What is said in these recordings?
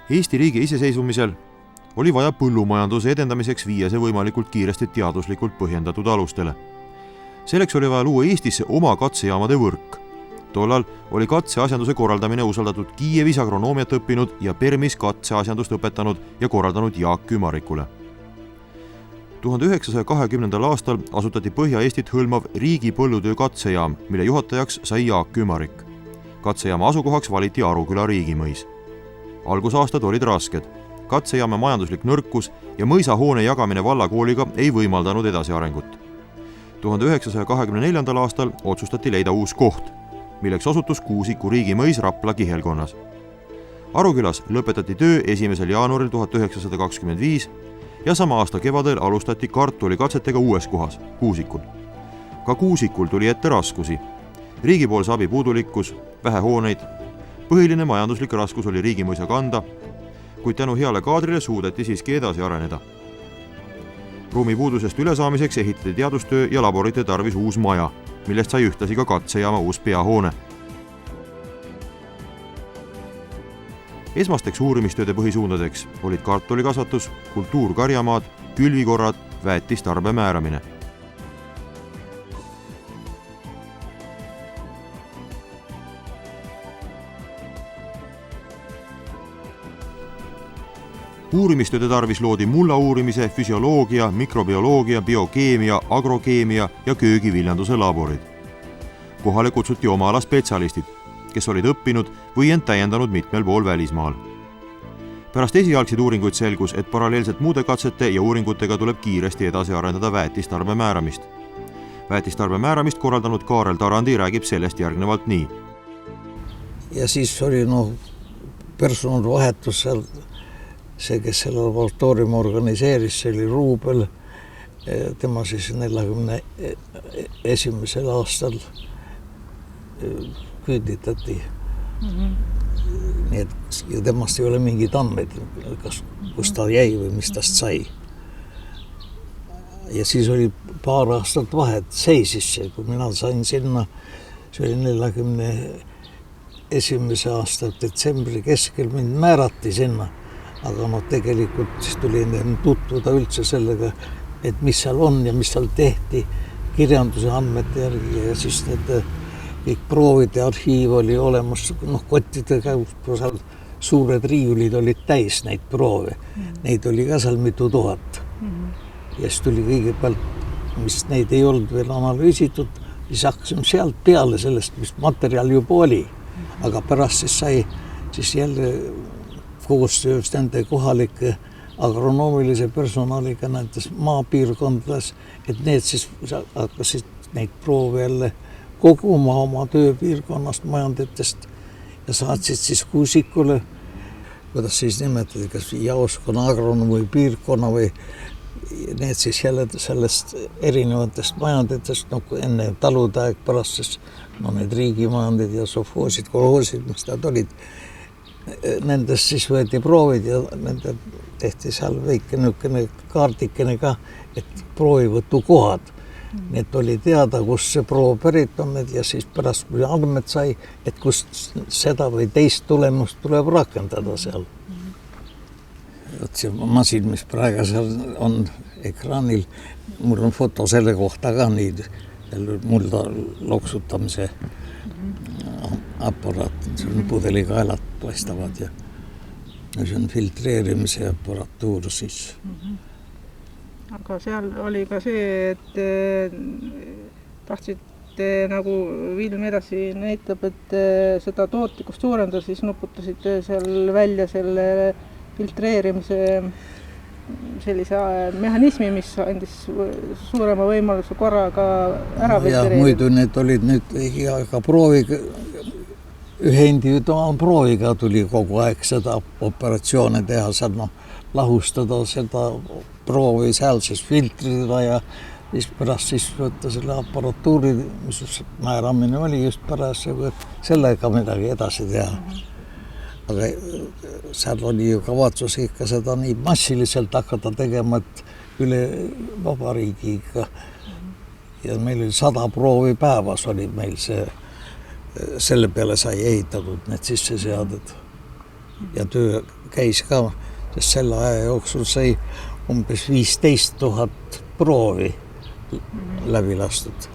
Eesti riigi iseseisvumisel oli vaja põllumajanduse edendamiseks viia see võimalikult kiiresti teaduslikult põhjendatud alustele. Selleks oli vaja luua Eestisse oma katsejaamade võrk. Tollal oli katseasjanduse korraldamine usaldatud Kiievis agronoomiat õppinud ja Permis katseasjandust õpetanud ja korraldanud Jaak Kümarikule. 1920. aastal asutati Põhja-Eestit hõlmav riigi põllutöö katsejaam, mille juhatajaks sai Jaak Kümarik. Katsejaama asukohaks valiti Aruküla riigimõis. Algusaastad olid rasked. Katsejaama majanduslik nõrkus ja mõisahoone jagamine vallakooliga ei võimaldanud edasiarengut. 1924. aastal otsustati leida uus koht, milleks osutus Kuusiku riigimõis Rapla kihelkonnas. Arukülas lõpetati töö 1. jaanuaril 1925 ja sama aasta kevadel alustati kartulikatsetega uues kohas, Kuusikul. Ka Kuusikul tuli ette raskusi. Riigipoolse abi puudulikkus, vähe hooneid. Põhiline majanduslik raskus oli riigimõisa kanda, kuid tänu heale kaadrile suudeti siiski edasi areneda. Ruumipuudusest ülesaamiseks ehitati teadustöö ja laborite tarvis uus maja, millest sai ühtlasi ka katsejaama uus peahoone. Esmasteks uurimistööde põhisuundadeks olid kartulikasvatus, kultuurkarjamaad, külvikorrad, väetistarbe määramine. Uurimistööde tarvis loodi mulla uurimise, füsioloogia, mikrobioloogia, biokeemia, agrokeemia ja köögiviljanduse laborid. Kohale kutsuti oma ala spetsialistid, kes olid õppinud või end täiendanud mitmel pool välismaal. Pärast esialgseid uuringuid selgus, et paralleelselt muude katsete ja uuringutega tuleb kiiresti edasi arendada väetistarbe määramist. Väetistarbe määramist korraldanud Kaarel Tarandi räägib sellest järgnevalt nii. Ja siis oli personalvahetus seal. See, kes selle laboratooriumi organiseeris, see oli Ruubel. Tema siis 41. aastal küüditati. Nii et ja temast ei ole mingid andmeid, kus ta jäi või mis tast sai. Ja siis oli paar aastat vahet, seisis see, kui mina sain sinna, see oli 41. aasta detsembri keskel, mind määrati sinna. Aga tegelikult siis tuli tutvuda üldse sellega, et mis seal on ja mis seal tehti kirjanduse andmete järgi ja siis need kõik proovide arhiiv oli olemas, kottide käus, seal suured riiulid olid täis neid proove. Neid oli ka seal mitu tuhat. Ja siis tuli kõigepealt, mis neid ei olnud veel analüüsitud, siis hakkasime sealt peale sellest, mis materjal juba oli. Aga pärast siis sai siis jälle koostöös nende kohalike agronoomilise personaliga nendes maapiirkondades, et need siis hakkasid neid proove jälle koguma oma tööpiirkonnast, majanditest ja saatsid siis Kuusikule, kuidas siis nimetati, kas jaoskonna agronoom või piirkonna või need siis jälle sellest erinevatest majanditest, enne talude aeg pärast siis need riigimajandid ja sovhoosid, kolhoosid, mis nad olid. Nendest siis võeti proovid ja nende tehti seal väike nükene kaardikene ka, et proovivõtu kohad. Need oli teada, kus see proov pärit on ja siis pärast, kui andmed sai, et kust seda või teist tulemust tuleb rakendada seal. See masin, mis praegu seal on ekraanil, mul on foto selle kohta ka nii, mulda loksutamise aparaat, see on pudelikaelad paistavad ja see on filtreerimise aparatuur siis. Aga seal oli ka see, et tahtsite nagu Vilm edasi näitab, et seda tootlikkust suurendada, siis nuputasite seal välja selle filtreerimise sellise mehhanismi, mis andis suurema võimaluse korraga ära filtreerida. Ja muidu need olid nüüd ka prooviga, ühe individuaalprooviga tuli kogu aeg seda operatsioone teha, seal lahustada seda proovi seal siis filtrida ja siis pärast siis võtta selle aparatuuri, mis määramine oli just pärast sellega midagi edasi teha. Aga seal oli ju kavatsus ikka seda nii massiliselt hakata tegema, et üle vabariigiga. Ja meil oli 100 proovi päevas oli meil see, selle peale sai ehitatud need sisseseaded. ja töö käis ka, sest selle aja jooksul sai umbes 15 000 proovi läbi lastud.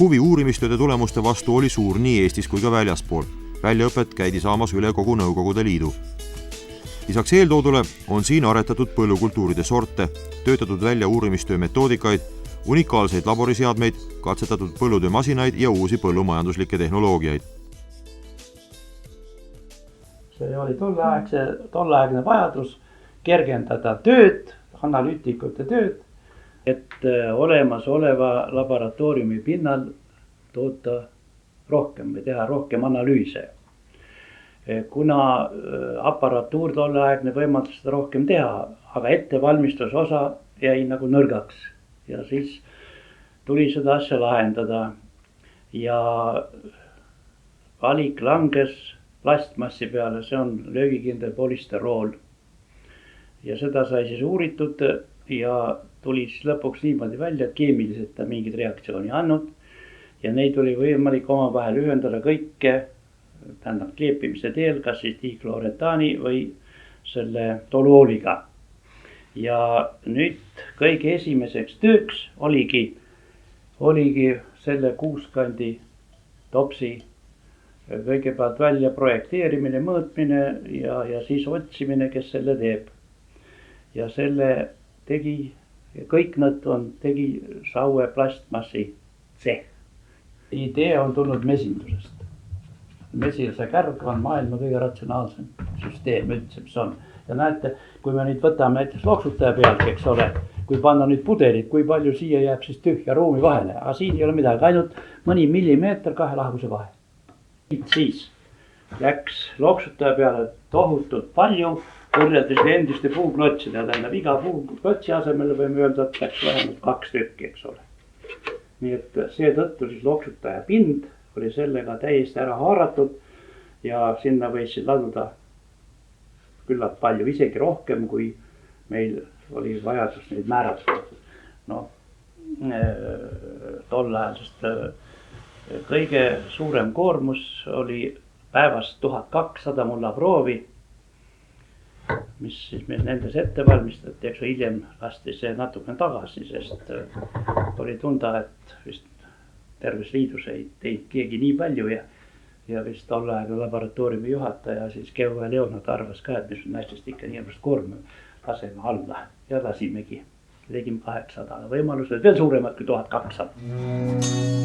Huvi uurimistööde tulemuste vastu oli suur nii Eestis kui ka väljaspool. Väljaõpet käidi saamas üle kogu Nõukogude Liidu. Lisaks eeltoodule on siin aretatud põllukultuuride sorte, töötatud välja uurimistöö metoodikaid, unikaalseid laboriseadmeid, katsetatud põllutöömasinaid ja uusi põllumajanduslikke tehnoloogiaid. See oli tolleaegne vajadus kergendada tööd, analüütikute tööd, et olemasoleva laboratooriumi pinnal toota rohkem või teha rohkem analüüse. Kuna aparatuur tolleaegne võimaldas seda rohkem teha, aga ettevalmistus osa jäi nagu nõrgaks ja siis tuli seda asja lahendada ja valik langes plastmassi peale, see on löögikindel polüsterool. Ja seda sai siis uuritud ja tuli siis lõpuks niimoodi välja, et keemiliselt ta mingit reaktsiooni andnud ja neid oli võimalik omavahel ühendada kõike, tähendab kleepimise teel, kas siis dikloretaani või selle toluooliga. Ja nüüd kõige esimeseks tööks oligi selle kuuskandi topsi kõigepealt välja projekteerimine, mõõtmine ja siis otsimine, kes selle teeb. Ja selle tegi, kõik nad tegi Saue plastmassi tseh. Idee on tulnud mesindusest. Mesilase kärg on maailma kõige ratsionaalsem süsteem üldse, mis on. Ja näete, kui me nüüd võtame näiteks loksutaja pealt, eks ole, kui panna nüüd pudelid, kui palju siia jääb siis tühja ruumi vahele. Aga siin ei ole midagi, ainult mõni millimeeter kahe lahkuse vahe. Siis läks loksutaja peale tohutult palju, võrreldes endiste puuklotside, tähendab iga puuklotsi asemel võime öelda, et läks vähemalt 2 tükki, eks ole. Nii et seetõttu siis loksutaja pind oli sellega täiesti ära haaratud ja sinna võisid laduda küllalt palju, isegi rohkem, kui meil oli vajadus neid määrata. No, tol ajal, sest kõige suurem koormus oli päevas 1200 mullaproovi, mis siis meil nendes ette valmistati, eks hiljem lasti see natukene tagasi, sest oli tunda, et vist terves liidus ei teinud keegi nii palju ja vist tolleaegne laboratooriumi juhataja siis Keuve Leonard arvas ka, et mis naistest ikka nii arvast koorma laseme alla ja lasimegi. Tegime 800 võimalused, veel suuremad kui 1200.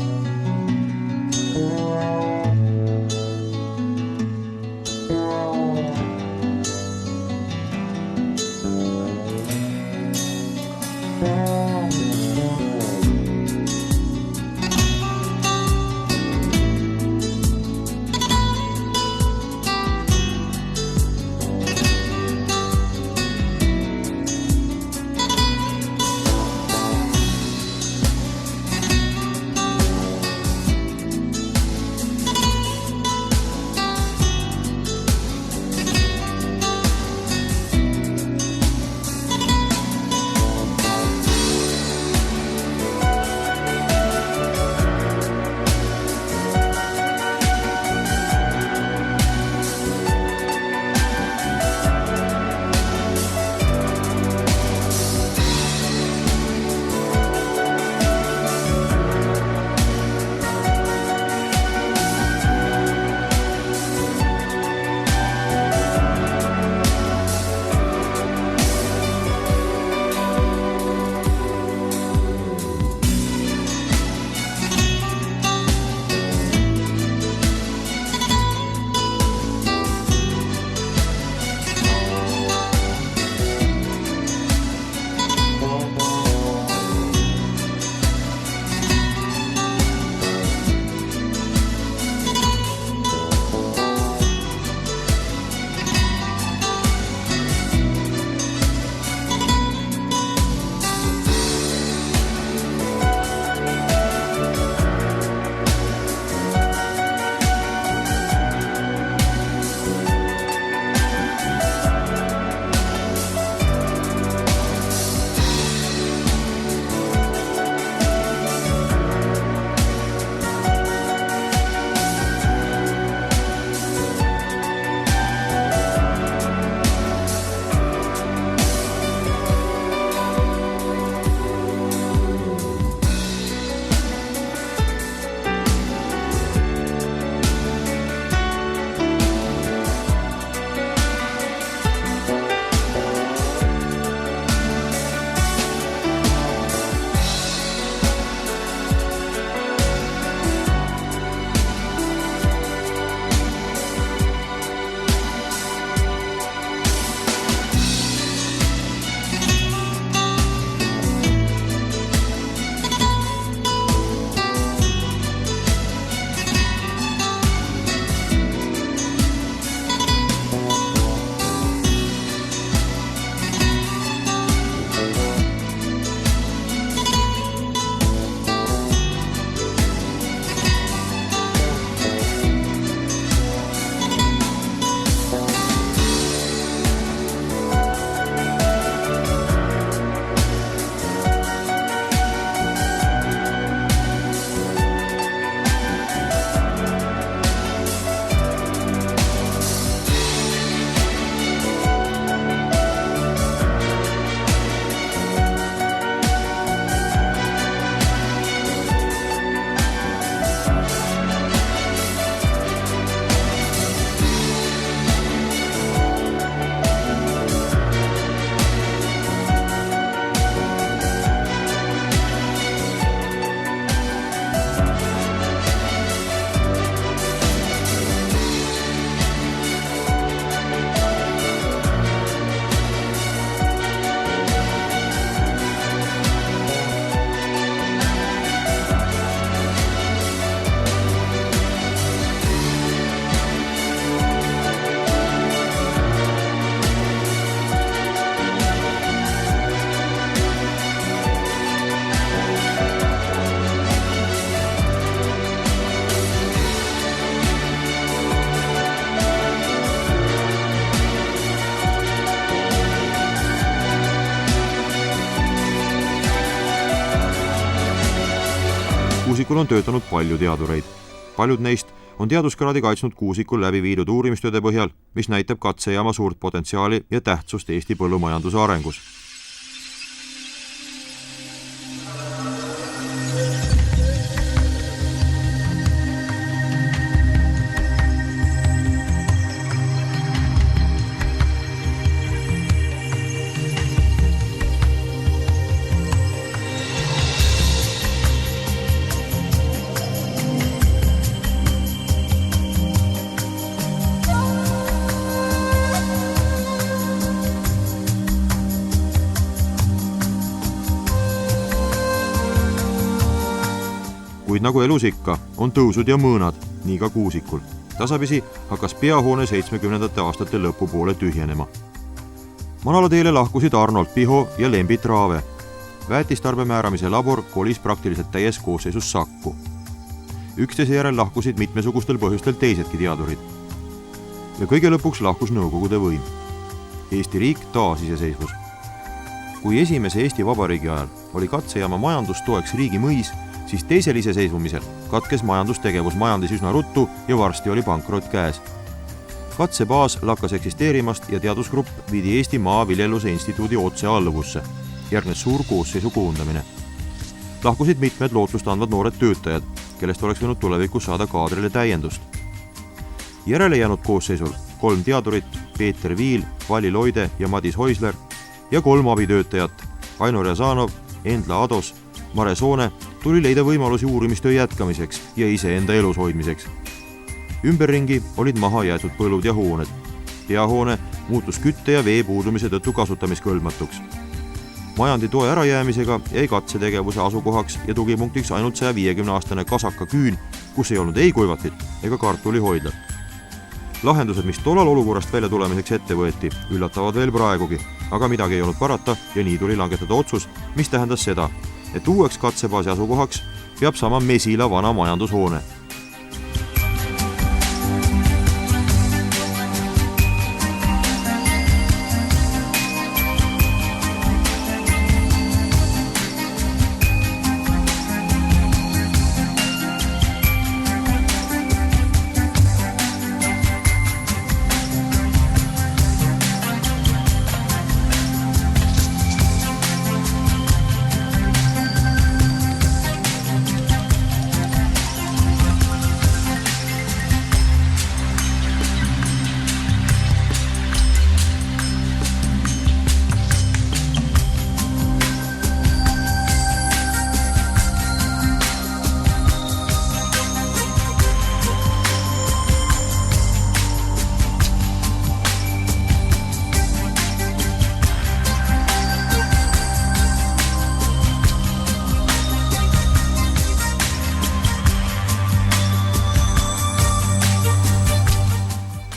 Kuusikul on töötanud palju teadureid. Paljud neist on teaduskraadi kaitsnud Kuusikul läbi viidud uurimistööde põhjal, mis näitab katsejaama suurt potentsiaali ja tähtsust Eesti põllumajanduse arengus. kuid nagu elus ikka, on tõusud ja mõõnad, nii ka Kuusikul. Tasapisi hakkas peahoone 70. aastate lõpupoole tühjenema. Manalateele lahkusid Arnold Piho ja Lembit Raave. Väetistarbe määramise labor kolis praktiliselt täies koosseisus Sakku. Üksteise järel lahkusid mitmesugustel põhjustel teisedki teadurid. Ja kõige lõpuks lahkus Nõukogude võim. Eesti riik taasiseseisvus. Kui esimese Eesti Vabariigi ajal oli katsejaama majandustoeks riigi mõis, siis teisel iseseisvumisel katkes majandustegevus majandis üsna ruttu ja varsti oli pankrot käes. Katsebaas lakkas eksisteerimast ja teadusgrupp viidi Eesti Maaviljeluse Instituudi otsealluvusse. Järgnes suur koosseisu koondamine. Lahkusid mitmed lootust andvad noored töötajad, kellest oleks võinud tulevikus saada kaadrile täiendust. Järele jäänud koosseisul 3 teadurit, Peeter Viil, Vali Loide ja Madis Hoisler ja 3 abitöötajat, Aino Rjazanov, Endla Ados, Mare Soone tuli leida võimalusi uurimistöö jätkamiseks ja iseenda elus hoidmiseks. Ümberringi olid maha jäetud põllud ja hooned. Peahoone muutus kütte ja vee puudumise tõttu kasutamiskõlbmatuks. Majandi toe ärajäämisega jäi katsetegevuse asukohaks ja tugipunktiks ainult 150-aastane Kasaka küün, kus ei olnud ei kuivatit ega kartulihoidlat. Lahendused, mis tollal olukorrast välja tulemiseks ette võeti, üllatavad veel praegugi, aga midagi ei olnud parata ja nii tuli langetada otsus, mis tähendas seda, et uueks katsebaasi asukohaks peab sama Mesila vana majandushoone.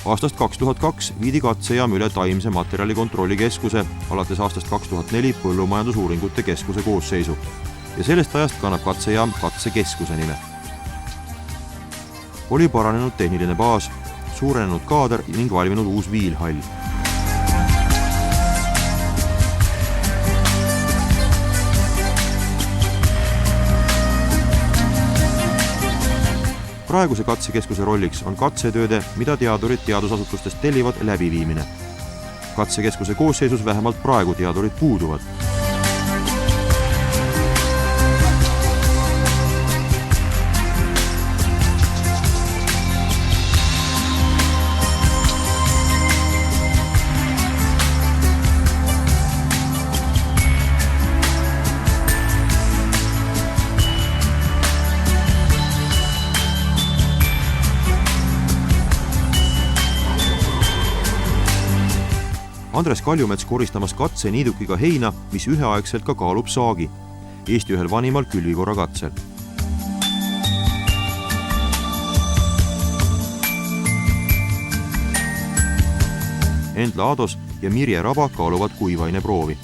Aastast 2002 viidi katsejaam üle taimse materjali kontrollikeskuse, alates aastast 2004 põllumajandusuuringute keskuse koosseisu ja sellest ajast kannab katsejaam katsekeskuse nime. Oli paranenud tehniline baas, suurenenud kaader ning valminud uus viilhall. Praeguse katsekeskuse rolliks on katsetööde, mida teadurid teadusasutustest tellivad läbiviimine. Katsekeskuse koosseisus vähemalt praegu teadurid puuduvad. Andres Kaljumets koristamas katseniidukiga heina, mis üheaegselt ka kaalub saagi. Eesti ühel vanimal külvikorra katsel. Endla Ados ja Mirje Raba kaaluvad kuivaine proovi.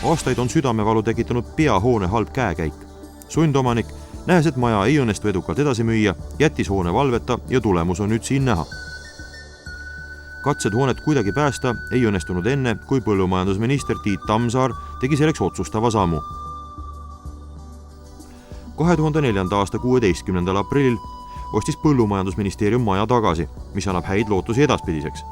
Aastaid on südamevalu tekitanud peahoone halb käekäik. Sundomanik, nähes, et maja ei õnnestu edukalt edasi müüa, jättis hoone valveta ja tulemus on nüüd siin näha. Katsed hoonet kuidagi päästa ei õnnestunud enne, kui põllumajandusminister Tiit Tammsaar tegi selleks otsustava sammu. 2004. aasta 16. aprillil ostis põllumajandusministeerium maja tagasi, mis annab häid lootusi edaspidiseks.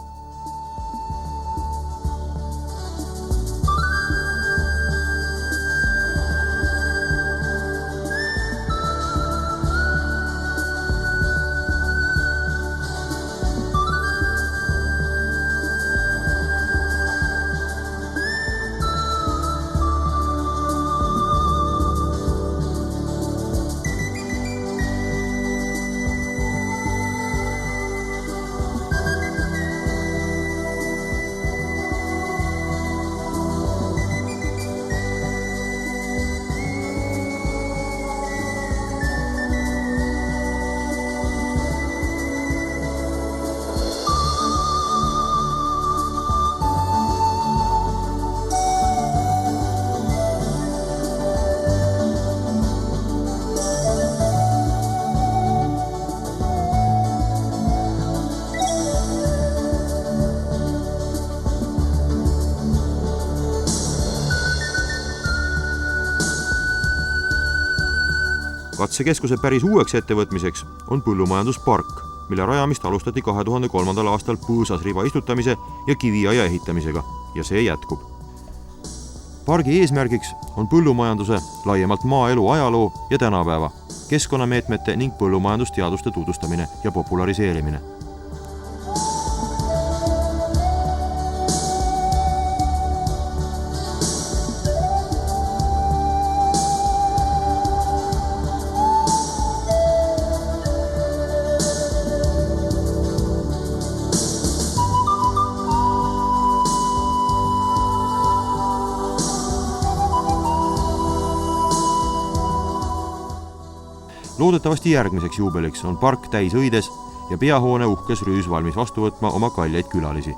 katsekeskuse päris uueks ettevõtmiseks on põllumajanduspark, mille rajamist alustati 2003. aastal põõsas riba istutamise ja kiviaia ehitamisega ja see jätkub. Pargi eesmärgiks on põllumajanduse, laiemalt maaelu ajaloo ja tänapäeva, keskkonnameetmete ning põllumajandusteaduste tutvustamine ja populariseerimine. Loodetavasti järgmiseks juubeliks on park täis õides ja peahoone uhkes rüüs valmis vastu võtma oma kalleid külalisi.